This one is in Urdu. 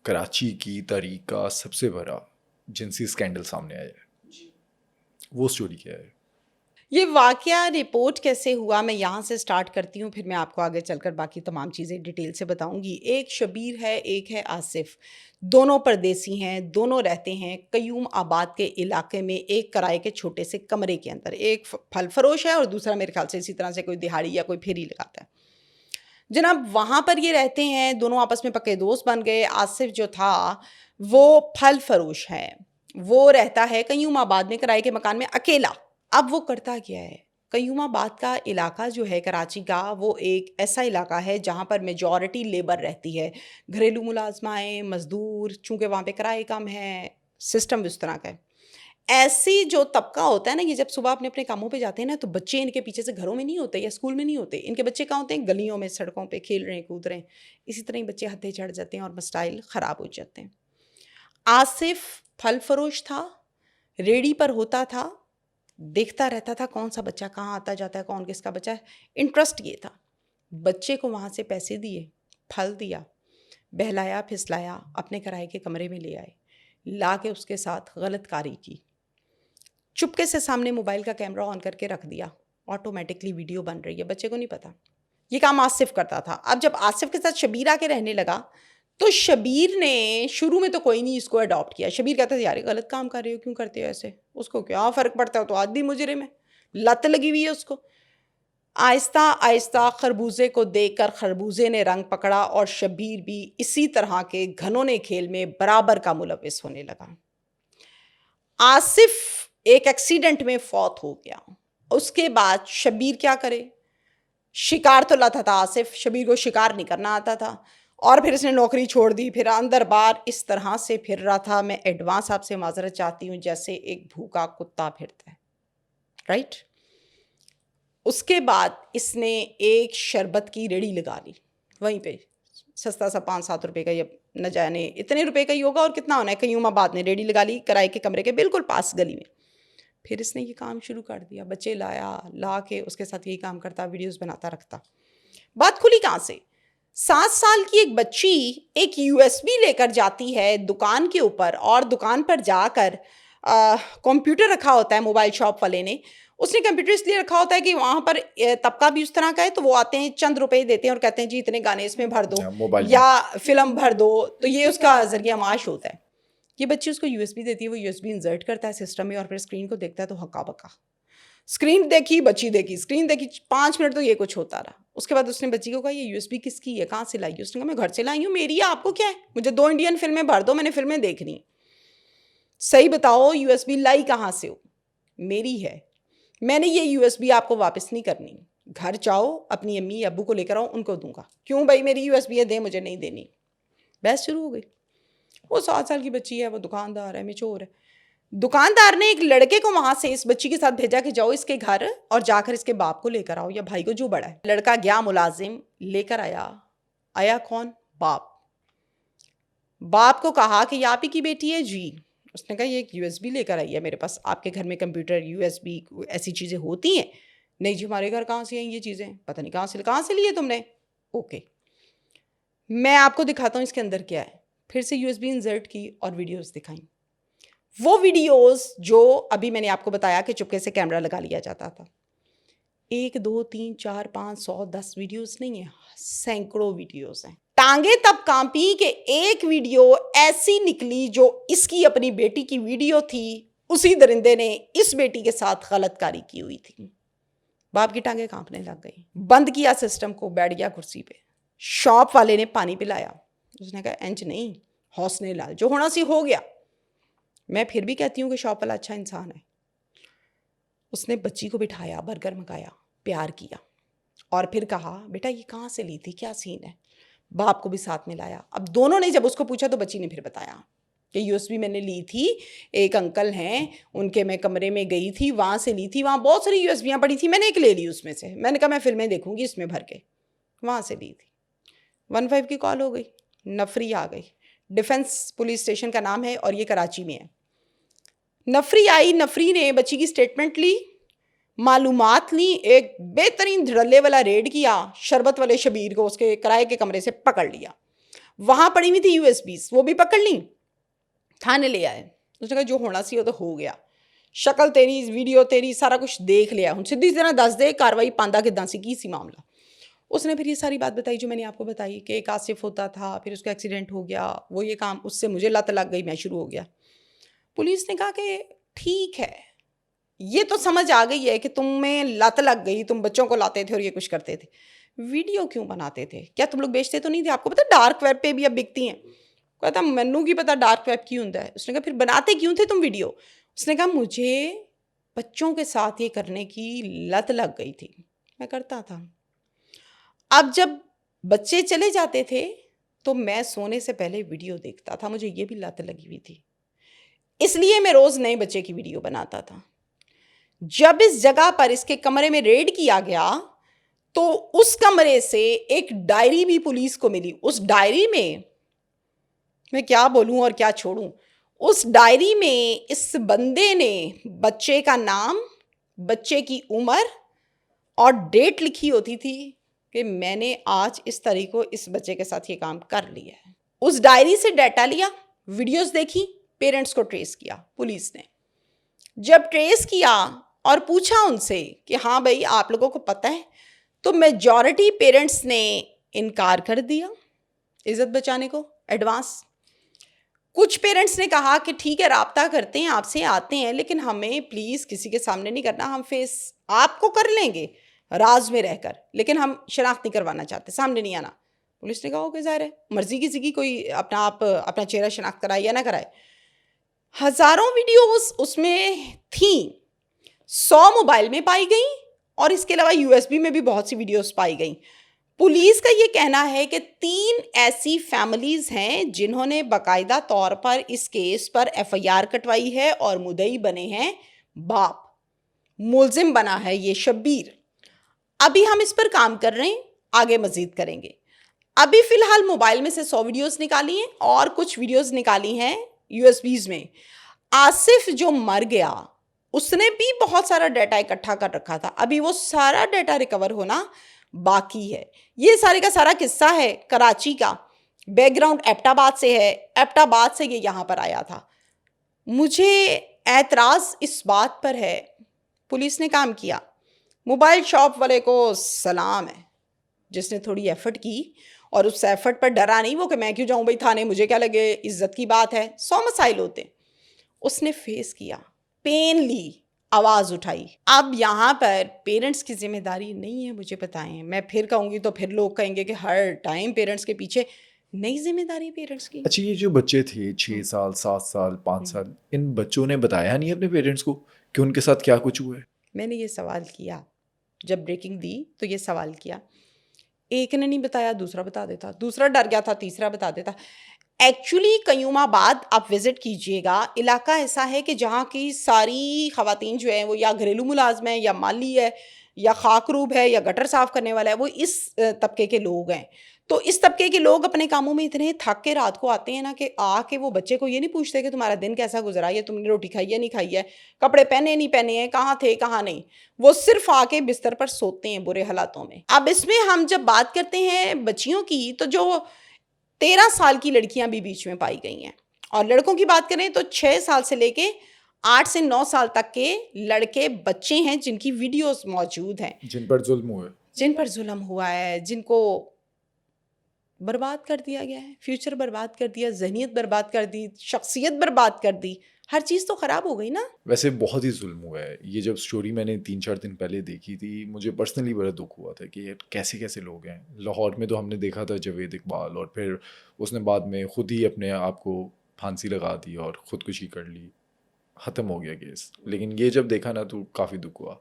کراچی کی تاریخ کا سب سے بڑا جنسی اسکینڈل سامنے آیا ہے، وہ سٹوری کیا ہے؟ یہ واقعہ رپورٹ کیسے ہوا میں یہاں سے سٹارٹ کرتی ہوں، پھر میں آپ کو آگے چل کر باقی تمام چیزیں ڈیٹیل سے بتاؤں گی۔ ایک شبیر ہے، ایک ہے آصف، دونوں پردیسی ہیں، دونوں رہتے ہیں قیوم آباد کے علاقے میں ایک کرائے کے چھوٹے سے کمرے کے اندر۔ ایک پھل فروش ہے اور دوسرا میرے خیال سے اسی طرح سے کوئی دہاڑی یا کوئی پھیری لگاتا ہے۔ جناب وہاں پر یہ رہتے ہیں، دونوں آپس میں پکے دوست بن گئے۔ آصف جو تھا وہ پھل فروش ہے، وہ رہتا ہے قیوم آباد میں کرائے کے مکان میں اکیلا۔ اب وہ کرتا کیا ہے، قیوم آباد کا علاقہ جو ہے کراچی کا، وہ ایک ایسا علاقہ ہے جہاں پر میجورٹی لیبر رہتی ہے، گھریلو ملازمائیں، مزدور، چونکہ وہاں پہ کرائے کم ہے، سسٹم اس طرح کا ہے۔ ایسی جو طبقہ ہوتا ہے نا، یہ جب صبح اپنے اپنے کاموں پہ جاتے ہیں نا، تو بچے ان کے پیچھے سے گھروں میں نہیں ہوتے یا اسکول میں نہیں ہوتے، ان کے بچے کہاں ہوتے ہیں؟ گلیوں میں، سڑکوں پہ کھیل رہے ہیں، کود رہے ہیں۔ اسی طرح ہی بچے ہتھے چڑھ جاتے ہیں اور مسائل خراب ہو جاتے ہیں۔ آصف پھل فروش تھا، ریڑھی پر ہوتا تھا، دیکھتا رہتا تھا کون سا بچہ کہاں آتا جاتا ہے، کون کس کا بچہ ہے۔ انٹرسٹ یہ تھا، بچے کو وہاں سے پیسے دیے، پھل دیا، بہلایا پھسلایا، اپنے کرائے کے کمرے میں لے آئے، لا کے اس کے ساتھ غلط کاری کی، چپکے سے سامنے موبائل کا کیمرہ آن کر کے رکھ دیا، آٹومیٹکلی ویڈیو بن رہی ہے، بچے کو نہیں پتا۔ یہ کام آصف کرتا تھا۔ اب جب آصف کے ساتھ شبیر آ کے رہنے لگا تو شبیر نے شروع میں تو کوئی نہیں اس کو اڈاپٹ کیا۔ شبیر کہتا تھا یار یہ غلط کام کر رہے ہو، کیوں کرتے ہو ایسے، اس کو کیا فرق پڑتا ہے، تو آدھی مجرم ہے، لت لگی ہوئی ہے اس کو۔ آہستہ آہستہ خربوزے کو دیکھ کر خربوزے نے رنگ پکڑا اور شبیر بھی اسی طرح کے گھنونے کھیل میں برابر کا ملوث ہونے لگا۔ آصف ایک ایکسیڈنٹ میں فوت ہو گیا۔ اس کے بعد شبیر کیا کرے، شکار تو لاتا تھا آصف، شبیر کو شکار نہیں کرنا آتا تھا، اور پھر اس نے نوکری چھوڑ دی، پھر اندر باہر اس طرح سے پھر رہا تھا۔ میں ایڈوانس آپ سے معذرت چاہتی ہوں، جیسے ایک بھوکا کتا پھرتا ہے، رائٹ؟ اس کے بعد اس نے ایک شربت کی ریڑھی لگا لی وہیں پہ، سستا سا 5-7 روپے کا، یا نہ جانے اتنے روپے کا ہی ہوگا، اور کتنا ہونا ہے۔ قیوم آباد نے ریڑھی لگا لی کرائے کے کمرے کے بالکل پاس گلی میں۔ پھر اس نے یہ کام شروع کر دیا، بچے لا کے اس کے ساتھ یہی کام کرتا، ویڈیوز بناتا رکھتا۔ بات کھلی کہاں سے، 7 سال کی ایک بچی ایک USB لے کر جاتی ہے دکان کے اوپر، اور دکان پر جا کر کمپیوٹر رکھا ہوتا ہے موبائل شاپ والے نے، اس نے کمپیوٹر اس لیے رکھا ہوتا ہے کہ وہاں پر طبقہ بھی اس طرح کا ہے، تو وہ آتے ہیں چند روپے دیتے ہیں اور کہتے ہیں جی اتنے گانے اس میں بھر دو یا فلم بھر دو، تو یہ اس کا ذریعہ معاش ہوتا ہے۔ یہ بچی اس کو USB دیتی ہے، وہ USB انسرٹ کرتا ہے سسٹم میں، اور پھر اسکرین کو دیکھتا ہے تو ہکا بکا، اسکرین دیکھی، بچی دیکھی، اسکرین دیکھی، 5 منٹ تو یہ کچھ ہوتا رہا۔ اس کے بعد اس نے بچی کو کہا یہ USB کس کی ہے، کہاں سے لائی ہے؟ اس نے کہا میں گھر سے لائی ہوں، میری ہے، آپ کو کیا ہے، مجھے 2 انڈین فلمیں بھر دو، میں نے فلمیں دیکھنی۔ صحیح بتاؤ USB لائی کہاں سے ہو؟ میری ہے، میں نے یہ USB آپ کو واپس نہیں کرنی، گھر جاؤ اپنی امی ابو کو لے کر آؤ، ان کو دوں گا۔ کیوں بھائی میری USB ہے، دے، مجھے نہیں دینی۔ بحث شروع ہو گئی۔ وہ 7 سال کی بچی ہے، وہ دکاندار ہے، میچور ہے۔ دکاندار نے ایک لڑکے کو وہاں سے اس بچی کے ساتھ بھیجا کہ جاؤ اس کے گھر اور جا کر اس کے باپ کو لے کر آؤ، یا بھائی کو جو بڑا ہے۔ لڑکا گیا، ملازم لے کر آیا کون؟ باپ کو کہا کہ یہ آپ ہی کی بیٹی ہے؟ جی۔ اس نے کہا یہ ایک USB لے کر آئی ہے میرے پاس، آپ کے گھر میں کمپیوٹر، USB ایسی چیزیں ہوتی ہیں؟ نہیں جی، ہمارے گھر کہاں سے آئیں یہ چیزیں، پتہ نہیں کہاں سے لیے تم نے؟ اوکے، میں آپ کو دکھاتا ہوں اس کے اندر کیا ہے۔ پھر سے USB انسرٹ کی اور ویڈیوز دکھائیں۔ وہ ویڈیوز جو ابھی میں نے آپ کو بتایا کہ چپکے سے کیمرہ لگا لیا جاتا تھا، 1 2 3 4 5 100 10 ویڈیوز نہیں ہیں، سینکڑوں ویڈیوز ہیں۔ ٹانگیں تب کانپی کہ ایک ویڈیو ایسی نکلی جو اس کی اپنی بیٹی کی ویڈیو تھی، اسی درندے نے اس بیٹی کے ساتھ غلط کاری کی ہوئی تھی۔ باپ کی ٹانگیں کانپنے لگ گئی، بند کیا سسٹم کو، بیٹھ گیا کرسی پہ۔ شاپ والے نے پانی پلایا، اس نے کہا انج نہیں، حوصلے لال، جو ہونا سی ہو گیا۔ میں پھر بھی کہتی ہوں کہ شاپ والا اچھا انسان ہے۔ اس نے بچی کو بٹھایا، برگر منگایا، پیار کیا، اور پھر کہا بیٹا یہ کہاں سے لی تھی، کیا سین ہے؟ باپ کو بھی ساتھ میں لایا۔ اب دونوں نے جب اس کو پوچھا تو بچی نے پھر بتایا کہ USB میں نے لی تھی، ایک انکل ہیں ان کے میں کمرے میں گئی تھی، وہاں سے لی تھی، وہاں بہت ساری USBیاں پڑی تھی، میں نے ایک لے لی اس میں سے، میں نے کہا میں فلمیں دیکھوں گی اس میں بھر کے، وہاں سے لی تھی۔ 15 کی کال ہو گئی، نفری آ گئی، ڈیفنس پولیس اسٹیشن کا نام ہے اور یہ کراچی میں ہے۔ نفری آئی، نفری نے بچی کی سٹیٹمنٹ لی، معلومات لی، ایک بہترین دھڑلے والا ریڈ کیا، شربت والے شبیر کو اس کے کرائے کے کمرے سے پکڑ لیا۔ وہاں پڑی ہوئی تھی USB، وہ بھی پکڑ لیں، تھانے لے آئے. اس نے کہا جو ہونا سی وہ تو ہو گیا، شکل تیری، ویڈیو تیری، سارا کچھ دیکھ لیا، ہن سیدھی طرح دس دے کاروائی پاندا کداں سی، کی سی معاملہ. اس نے پھر یہ ساری بات بتائی جو میں نے آپ کو بتائی کہ ایک آصف ہوتا تھا، پھر اس کا ایکسیڈنٹ ہو گیا، وہ یہ کام، اس سے مجھے لت لگ گئی، میں شروع ہو گیا. پولیس نے کہا کہ ٹھیک ہے، یہ تو سمجھ آ گئی ہے کہ تمہیں لت لگ گئی، تم بچوں کو لاتے تھے اور یہ کچھ کرتے تھے، ویڈیو کیوں بناتے تھے؟ کیا تم لوگ بیچتے تو نہیں تھے؟ آپ کو پتا ڈارک ویب پہ بھی اب بکتی ہیں. کہتا مینوں کی پتا ڈارک ویب کی ہوندا ہے. اس نے کہا پھر بناتے کیوں تھے تم ویڈیو؟ اس نے کہا مجھے بچوں کے ساتھ یہ کرنے کی لت لگ گئی تھی، میں کرتا تھا. اب جب بچے چلے جاتے تھے تو میں سونے سے پہلے ویڈیو دیکھتا تھا، مجھے یہ بھی لت لگی ہوئی تھی، اس لیے میں روز نئے بچے کی ویڈیو بناتا تھا. جب اس جگہ پر اس کے کمرے میں ریڈ کیا گیا تو اس کمرے سے ایک ڈائری بھی پولیس کو ملی. اس ڈائری میں کیا بولوں اور کیا چھوڑوں، اس ڈائری میں اس بندے نے بچے کا نام، بچے کی عمر اور ڈیٹ لکھی ہوتی تھی کہ میں نے آج اس تاریخ کو اس بچے کے ساتھ یہ کام کر لیا ہے. اس ڈائری سے ڈیٹا لیا، ویڈیوز دیکھی، پیرنٹس کو ٹریس کیا پولیس نے. جب ٹریس کیا اور پوچھا ان سے کہ ہاں بھائی آپ لوگوں کو پتہ ہے، تو میجورٹی پیرنٹس نے انکار کر دیا عزت بچانے کو ایڈوانس. کچھ پیرنٹس نے کہا کہ ٹھیک ہے رابطہ کرتے ہیں آپ سے، آتے ہیں، لیکن ہمیں پلیز کسی کے سامنے نہیں کرنا، ہم فیس آپ کو کر لیں گے راز میں رہ کر، لیکن ہم شناخت نہیں کروانا چاہتے، سامنے نہیں آنا. پولیس نے کہا اوکے ظاہر ہے مرضی کسی کی، کوئی اپنا چہرہ شناخت کرائے یا نہ کرائے. ہزاروں ویڈیوز اس میں تھیں، 100 موبائل میں پائی گئیں اور اس کے علاوہ USB میں بھی بہت سی ویڈیوز پائی گئیں. پولیس کا یہ کہنا ہے کہ 3 ایسی فیملیز ہیں جنہوں نے باقاعدہ طور پر اس کیس پر FIR کٹوائی ہے اور مدعی بنے ہیں باپ، ملزم بنا ہے یہ شبیر. ابھی ہم اس پر کام کر رہے ہیں، آگے مزید کریں گے. ابھی فی الحال موبائل میں سے 100 ویڈیوز نکالی ہیں اور کچھ ویڈیوز نکالی ہیں USBs میں. آصف جو مر گیا اس نے بھی بہت سارا ڈیٹا اکٹھا کر رکھا تھا، ابھی وہ سارا ڈیٹا ریکور ہونا باقی ہے. یہ سارے کا سارا قصہ ہے کراچی کا، بیک گراؤنڈ ایبٹ آباد سے ہے، ایبٹ آباد سے یہ یہاں پر آیا تھا. مجھے اعتراض اس بات پر ہے، پولیس نے کام کیا، موبائل شاپ والے کو سلام ہے جس نے تھوڑی ایفرٹ کی اور اس ایفرٹ پر ڈرا نہیں وہ کہ میں کیوں جاؤں بھائی تھانے، مجھے کیا لگے، عزت کی بات ہے، 100 مسائل ہوتے. اس نے فیس کیا، پین لی، آواز اٹھائی. اب یہاں پر پیرنٹس کی ذمہ داری نہیں ہے، مجھے بتائیں، میں پھر کہوں گی تو پھر لوگ کہیں گے کہ ہر ٹائم پیرنٹس کے پیچھے نئی ذمہ داری پیرنٹس کی. اچھا یہ جو بچے تھے 6 سال 7 سال 5 سال، ان بچوں نے بتایا نہیں اپنے پیرنٹس کو کہ ان کے ساتھ کیا کچھ ہوا ہے؟ میں نے یہ سوال کیا جب بریکنگ دی تو یہ سوال کیا، ایک نے نہیں بتایا دوسرا بتا دیتا، دوسرا ڈر گیا تھا تیسرا بتا دیتا. ایکچولی قیوم آباد آپ وزٹ کیجئے گا، علاقہ ایسا ہے کہ جہاں کی ساری خواتین جو ہیں وہ یا گھریلو ملازم ہیں یا مالی ہے یا خاکروب ہے یا گٹر صاف کرنے والا ہے، وہ اس طبقے کے لوگ ہیں. تو اس طبقے کے لوگ اپنے کاموں میں اتنے تھک کے رات کو آتے ہیں نا کہ آ کے وہ بچے کو یہ نہیں پوچھتے کہ تمہارا دن کیسا گزرا ہے، تم نے روٹی کھائی ہے نہیں کھائی ہے، کپڑے پہنے نہیں پہنے ہیں، کہاں تھے کہاں نہیں. وہ صرف آ کے بستر پر سوتے ہیں برے حالاتوں میں. اب اس میں ہم جب بات کرتے ہیں بچیوں کی تو جو 13 سال کی لڑکیاں بھی بیچ میں پائی گئی ہیں، اور لڑکوں کی بات کریں تو 6 سال سے لے کے 8 سے 9 سال تک کے لڑکے بچے ہیں جن کی ویڈیوز موجود ہیں، جن پر ظلم ہوا ہے، جن پر ظلم ہوا ہے، جن کو برباد کر دیا گیا ہے، فیوچر برباد کر دیا، ذہنیت برباد کر دی، شخصیت برباد کر دی، ہر چیز تو خراب ہو گئی نا. ویسے بہت ہی ظلم ہوا ہے. یہ جب سٹوری میں نے 3-4 دن پہلے دیکھی تھی مجھے پرسنلی بڑا دکھ ہوا تھا کہ یہ کیسے کیسے لوگ ہیں. لاہور میں تو ہم نے دیکھا تھا جاوید اقبال، اور پھر اس نے بعد میں خود ہی اپنے آپ کو پھانسی لگا دی اور خودکشی کر لی، ختم ہو گیا کیس. لیکن یہ جب دیکھا نا تو کافی دکھ ہوا.